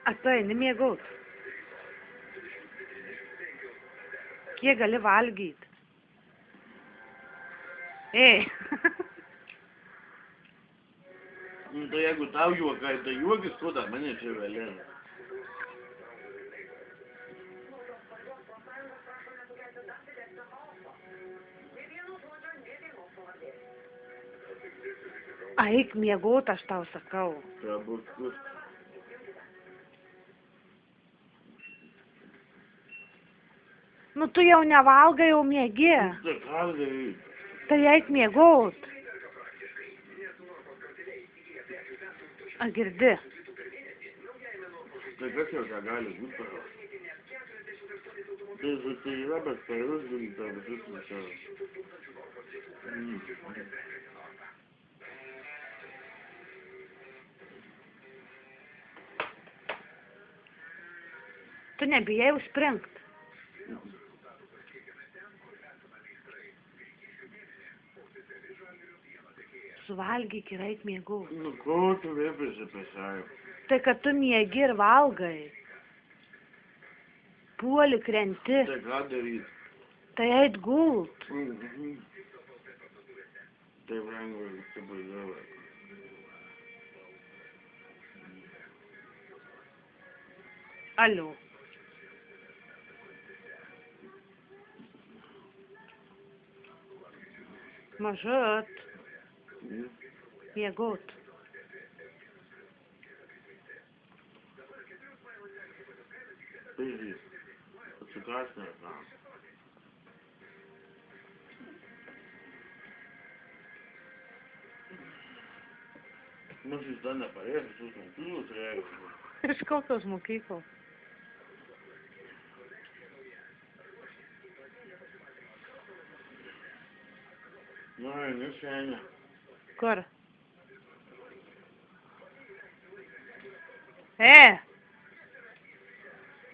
A tu eini miegot? Kiek gali valgyt? Ei. Nu, tai jeigu tau juokai, tai juokis tu dar mane čia vėlien. Eik miegot, aš tau sakau. Tai bus kus. Nu tu jau nevalgai, jau miegi. Tai kalgai. Tai eik miegot. A girdi? Tai kas jau čia gali būti? Tai yra bet pairus gulita visus visos. Tu nebijai užspringt? Suvalgyk ir eik miegot. Nu, ko tu vėl prisipasai? Tai kad tu miegi ir valgai. Puoli krenti. Tai ką daryt? Tai eit gult. Tai lengva visi baigavai. Alio. Mažat. Miegot. Pažiūrėk, atsikasnė tam. Mums jis dar neparės, visus mokyklos reikia. Iš kokios mokyklos? Nu, eini šiandien. Kur?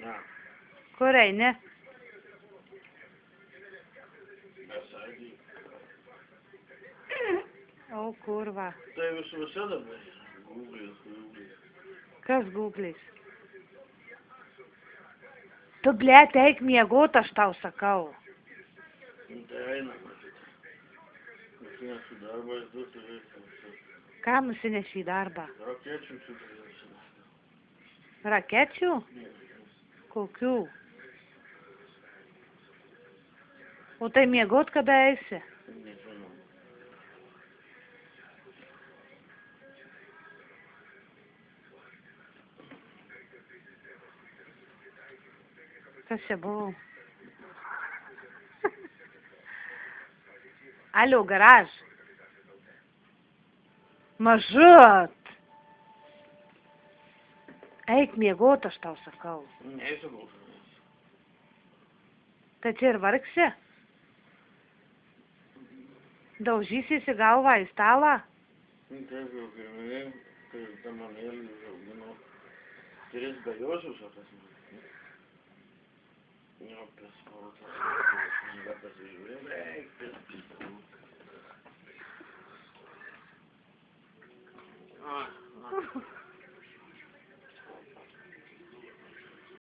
Na, Kur eini? besakį. O kurva. Tai visuose dabar. Gūglis. Kas gūglis? Tu, blet, eik miegot, aš tau sakau. Nu, tai eina. Nusinesu darbą, jis du turėsi. Ką nusineši į darbą? Rakečių suturėsi. Rakečių? Kokių? O tai miegot kada eisi? Nežinau. Kas čia buvo? Alio, garaž. Mažat. Eik miegot, aš tau sakau. Neįsakau. Tai čia ir vargsi? Daužysis į galvą į stalą? Nu, taip jau pirminai, kai tą manėlį užaugino. Turės galiosius, o tas man. Nu, paspautas. Knyga pasižiūrėjom, reik.